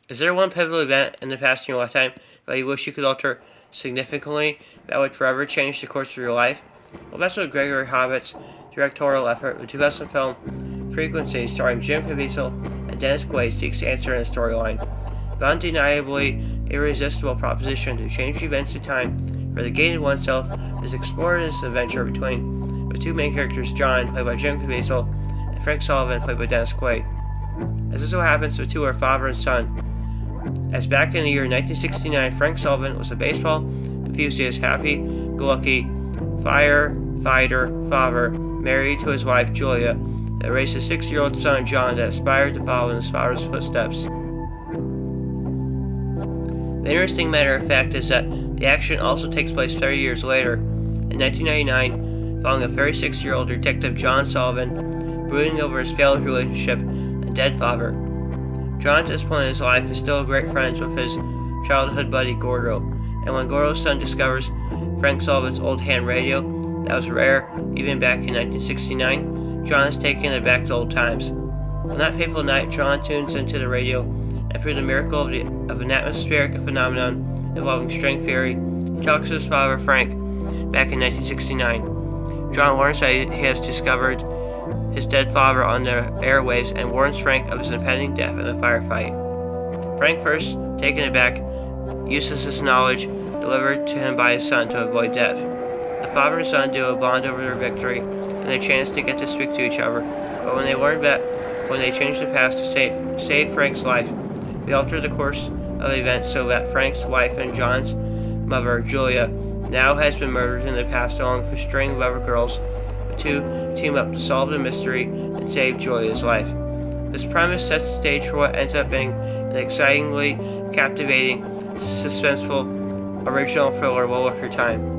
Is there one pivotal event in the past in your lifetime that you wish you could alter significantly that would forever change the course of your life? Well, that's what Gregory Hobbitt's directorial effort, the 2000 film Frequency, starring Jim Caviezel and Dennis Quaid, seeks to answer in a storyline. The undeniably irresistible proposition to change events in time for the gain of oneself is explored in this adventure between the two main characters, John, played by Jim Caviezel, and Frank Sullivan, played by Dennis Quaid. As it so happens, the two are father and son. As back in the year 1969, Frank Sullivan was a baseball enthusiast, happy-go-lucky firefighter father married to his wife Julia that raised his 6-year-old son John that aspired to follow in his father's footsteps. The interesting matter of fact is that the action also takes place 30 years later, in 1999, following a 36-year-old detective John Sullivan brooding over his failed relationship and dead father. John at this point in his life is still great friends with his childhood buddy Gordo, and when Gordo's son discovers Frank Sullivan's old hand radio that was rare even back in 1969, John is taken aback to old times. On that fateful night, John tunes into the radio, and through the miracle of an atmospheric phenomenon involving string theory, he talks to his father Frank back in 1969. John learns that he has discovered his dead father on the airwaves and warns Frank of his impending death in a firefight. Frank, first taken aback, uses his knowledge delivered to him by his son to avoid death. The father and son do a bond over their victory and a chance to get to speak to each other, but when they learn that when they change the past to save Frank's life, they alter the course of events so that Frank's wife and John's mother, Julia, now has been murdered in the past along with a string of other girls. The two team up to solve the mystery and save Julia's life. This premise sets the stage for what ends up being an excitingly captivating, suspenseful, original thriller well worth your time.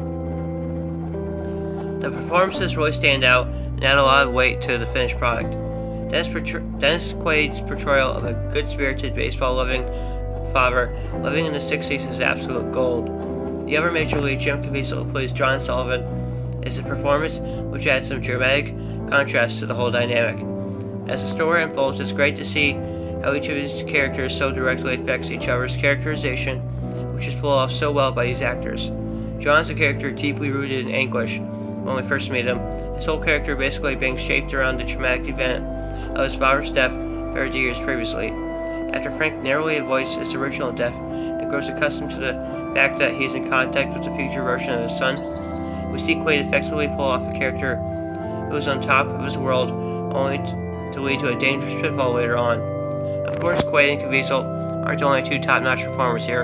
The performances really stand out and add a lot of weight to the finished product. Dennis Quaid's portrayal of a good-spirited, baseball-loving father living in the 60s is absolute gold. The other major lead, Jim Caviezel, who plays John Sullivan, is a performance which adds some dramatic contrast to the whole dynamic. As the story unfolds, it's great to see how each of these characters so directly affects each other's characterization, which is pulled off so well by these actors. John's a character deeply rooted in anguish when we first meet him, his whole character basically being shaped around the traumatic event of his father's death 30 years previously. After Frank narrowly avoids his original death and grows accustomed to the fact that he is in contact with the future version of his son, we see Quaid effectively pull off a character who is on top of his world, only to lead to a dangerous pitfall later on. Of course, Quaid and Caviezel aren't the only two top-notch performers here,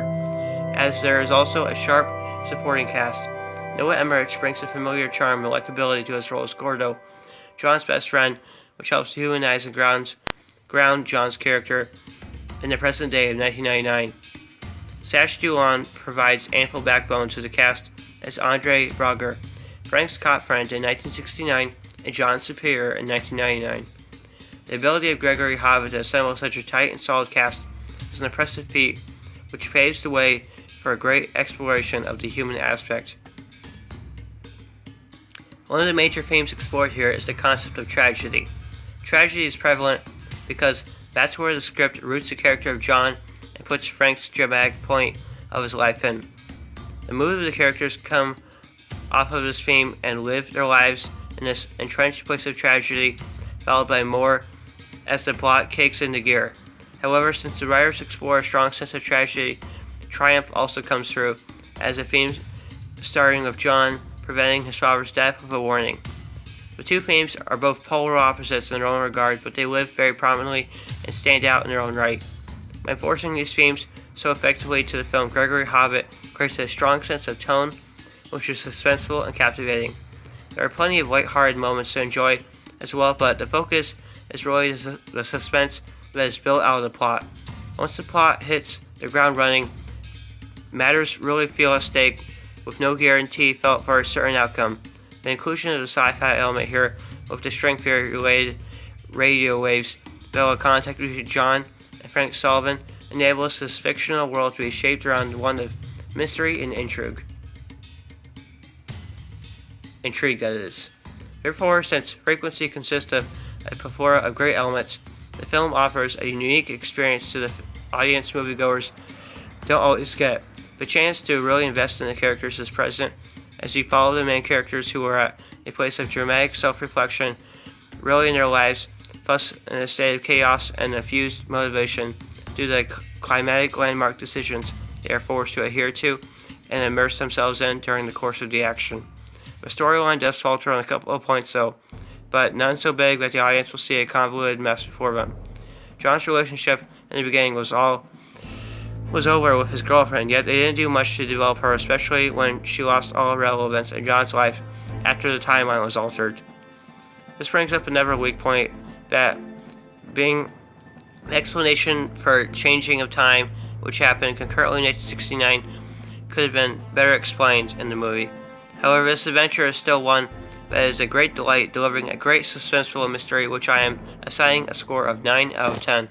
as there is also a sharp supporting cast. Noah Emmerich brings a familiar charm and likability to his role as Gordo, John's best friend, which helps to humanize and ground John's character in the present day of 1999. Sash Dulon provides ample backbone to the cast as Andre Braugher, Frank's cop friend in 1969 and John's superior in 1999. The ability of Gregory Hobbitt to assemble such a tight and solid cast is an impressive feat, which paves the way for a great exploration of the human aspect. One of the major themes explored here is the concept of tragedy. Tragedy is prevalent because that's where the script roots the character of John and puts Frank's dramatic point of his life in. The mood of the characters come off of this theme and live their lives in this entrenched place of tragedy, followed by more as the plot kicks into gear. However, since the writers explore a strong sense of tragedy, triumph also comes through, as the theme starting with John preventing his father's death with a warning. The two themes are both polar opposites in their own regard, but they live very prominently and stand out in their own right. By forcing these themes so effectively to the film, Gregory Hobbitt creates a strong sense of tone, which is suspenseful and captivating. There are plenty of light-hearted moments to enjoy as well, but the focus is really the suspense that is built out of the plot. Once the plot hits the ground running, matters really feel at stake, with no guarantee felt for a certain outcome. The inclusion of the sci-fi element here, with the string theory-related radio waves that will contact between John and Frank Sullivan, enables this fictional world to be shaped around one of mystery and intrigue. That is. Therefore, since Frequency consists of a plethora of great elements, the film offers a unique experience to the audience moviegoers don't always get. The chance to really invest in the characters is present as you follow the main characters who are at a place of dramatic self-reflection, really in their lives, thus in a state of chaos and a fused motivation due to the climatic landmark decisions they are forced to adhere to and immerse themselves in during the course of the action. The storyline does falter on a couple of points though, but none so big that the audience will see a convoluted mess before them. John's relationship in the beginning was over with his girlfriend, yet they didn't do much to develop her, especially when she lost all relevance in John's life after the timeline was altered. This brings up another weak point, that being an explanation for changing of time, which happened concurrently in 1969, could have been better explained in the movie. However, this adventure is still one that is a great delight, delivering a great suspenseful mystery, which I am assigning a score of 9 out of 10.